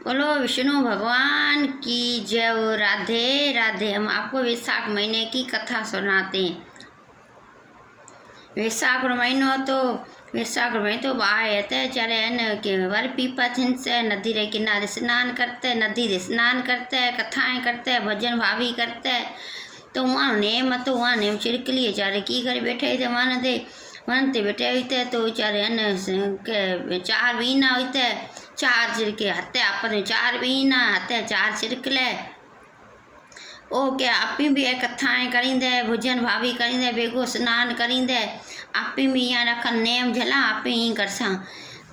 बोलो विष्णु भगवान की जय हो। राधे राधे। हम आपको वैशाख महीने की कथा सुनाते हैं। वैशाख महीनो तो वैशाख में तो बाहर ते चले न के वर पीपा थिन से नदी रे किनारे स्नान करते, नदी रे स्नान करते, कथाएं करते, भजन भावी करते। तो वहाँ नेम तो वहाँ नेम चिरकली चारे की करे बैठे थे वन ते बैठे हुए तो चारे न के चार बीना होते, चार चिरके हत्ते आपने चार बीना हत्ते चार चिरकले ओ के आपी भी कथाएं करींदे, भजन भावी करींदे, बेगो स्नान करींदे, आपी भी यहाँ रखन नेम झला आपी ही करसा।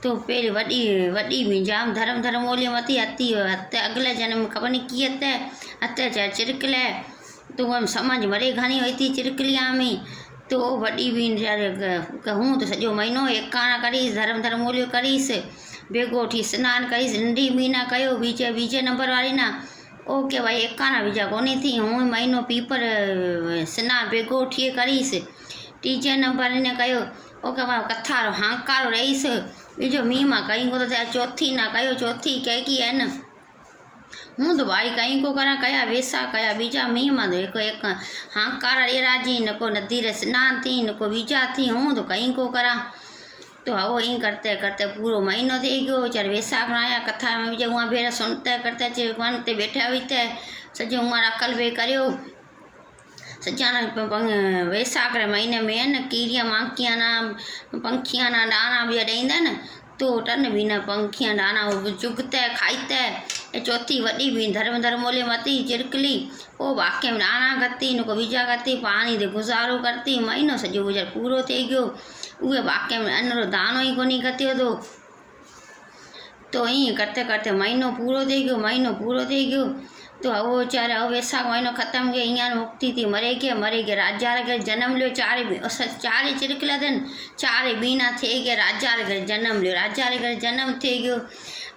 तो पेरी वडी वडी भी जाम धर्म ओली मती हती हत्ते अगले जन्म खबर नहीं की हत्ते हत्ते चाहे चिरकले। तो हम समझ मरे घनी हुई थी चिरकलिया में। तो वडी भी कहूँ तो सजो महीनो एकाणा करीस धर्म ओलियो करीस, बेगो उठी स्नान करीस, नंढी मीना कयो बीजे नंबर वाली ना ओके भाई एकाना बीजा कोनी थी। हूँ महीनो पीपर स्नान बेगो उठिए करीस, तीजे नंबर ने कयो ओके भाई कथा रो हांकारो रहीस, बीजो मी मां कहीं को तो चौथी ना कयो, चौथी कह की है न हूँ तो भाई कहीं को करा कया वैसा कया बीजा मी मां तो एक हांकारा रे राजी न को नदी रे स्नान थी न को बीजा थी। हूँ तो कहीं को करा तो वो हीं करते करते पूरा महीनो थी गयो। चार वैशाख में आया कथा में बीजे वहाँ भेड़ा सुनते करते चे वन ते बैठा हुई थे सजो वहाँ अकल बे करियो सजाना वैशाख रे महीने में न कीड़िया मांकिया ना पंखिया ना दाना भी ॾेंदा न तो टन भी न पंखिया दाना चुगते खाईते। चौथी वडी भी धर्म ओले मती चिरकली ओ वाक्य में दाना करती न को बीजा करती पानी दे गुजारो करती। महीनो सजो गुजर पूरो थी गयो। उहे वाक्य में अन रो दानो ही कोनी कतियो तो ईअं करते करते महीनो पूरो थी गयो। तो वो चारे वैशाख महीनो ख़त्म गया ईअं मुक्ति थी मरे के राजा रे घर जन्म लियो। चारे चिरकला थियनि चारे बीना थे गया राजा रे घर जन्म लियो, राजा रे घर जन्म थी गयो।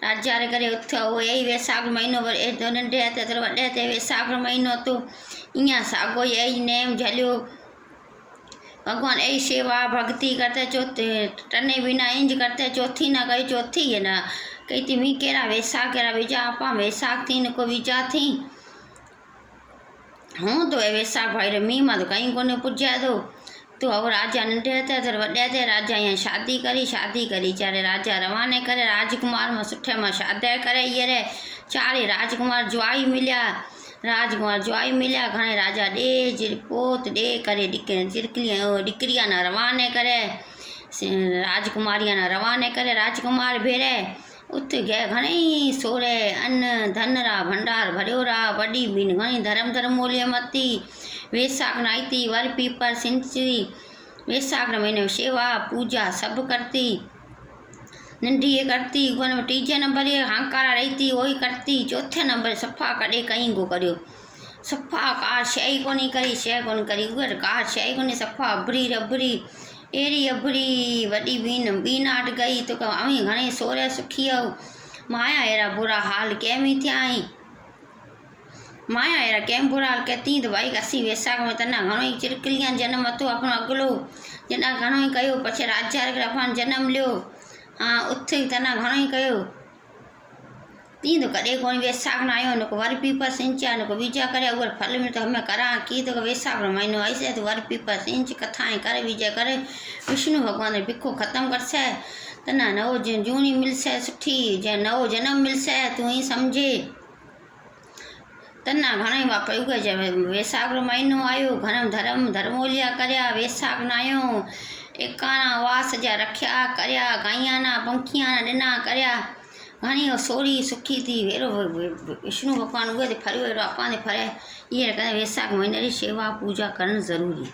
राजा रे करे उथियो वो यही वैशाख महीनो नंढे हथे थोड़ो वॾे हथे वैशाख महीनो तो ईअं साॻो यही नेम झलियो। भगवान यही सेवा भक्ति करते चौथे टने बिना इंज करते चौथी ना कही चौथी है ना कही थी मी केरा वैशाख केरा बीजा आपा वैशाख थी न को बीजा थी। हूँ तो वैशाख भाई रे मी मां तो कहीं को पुज्या तो अब राजा नंढे हथे तो वॾे हथे राजा यहाँ शादी करी चारे राजा रवाने करे राजकुमार में सुठे में शादी करे ये रे चारे राजकुमार ज्वाई मिलिया घणे राजा ॾे पोत ॾे करे डिकरिया ना रवाने करे राजकुमारिया ना रवाने करे राजकुमार भेरे उत गए घणेई सोरे अन्न धन रा भंडार भरियो रा वडी बीन घणी धर्म ओलिय मती। वैशाख नाई थी वर पीपर सिंचरी वैशाख महीने सेवा पूजा सब करती नंढी ये करती वन तीजे नंबर ये हांकारा रही थी वही करती। चौथे नंबर सफ़ा कॾे कहीं को करियो सफ़ा का शइ कोनी करी उहे का शइ कोनी सफ़ा अबरी रबरी एड़ी अबरी वडी बीना अट गई तो अवी घणे सोरे सुखी माया एरा बुरा हाल केमी थिया आई माया एरा केम बुरा हाल कहती तो भाई असी वैशाख में तना घणो ही चिरकलिया जन्म अतो अपनो अगलो जना घणो ही कयो पछे राजा रे अपन जन्म लियो। हाँ उथे तना घणो ही कयो ती तो कॾे कोई वैशाख न आयो न को वर पीपर सिंचा न को बीजा करे उहे फल में तो हमें करा की तो वैशाख महीनो आइसे तो वर पीपर सिंच कथाएं करे बीजा करे विष्णु भगवान रे बिखो खत्म करसे तना नवो जूनी मिलसे सुठी जे नवो जन्म मिलसे तू ही समझे तना घणेई वापरे उगे जे वैशाख महीनो आयो घणो धर्म ओलिया करया वैशाख न आयो एकाणा वास जा रखिया करया गाइया ना पंखिया ना ॾिना करया घणी सोरी सुखी थी वेरो विष्णु भगवान उहे फरियो अहिड़ो अपां ते फरे इहे वैशाख महीने जी सेवा पूजा करणु ज़रूरी।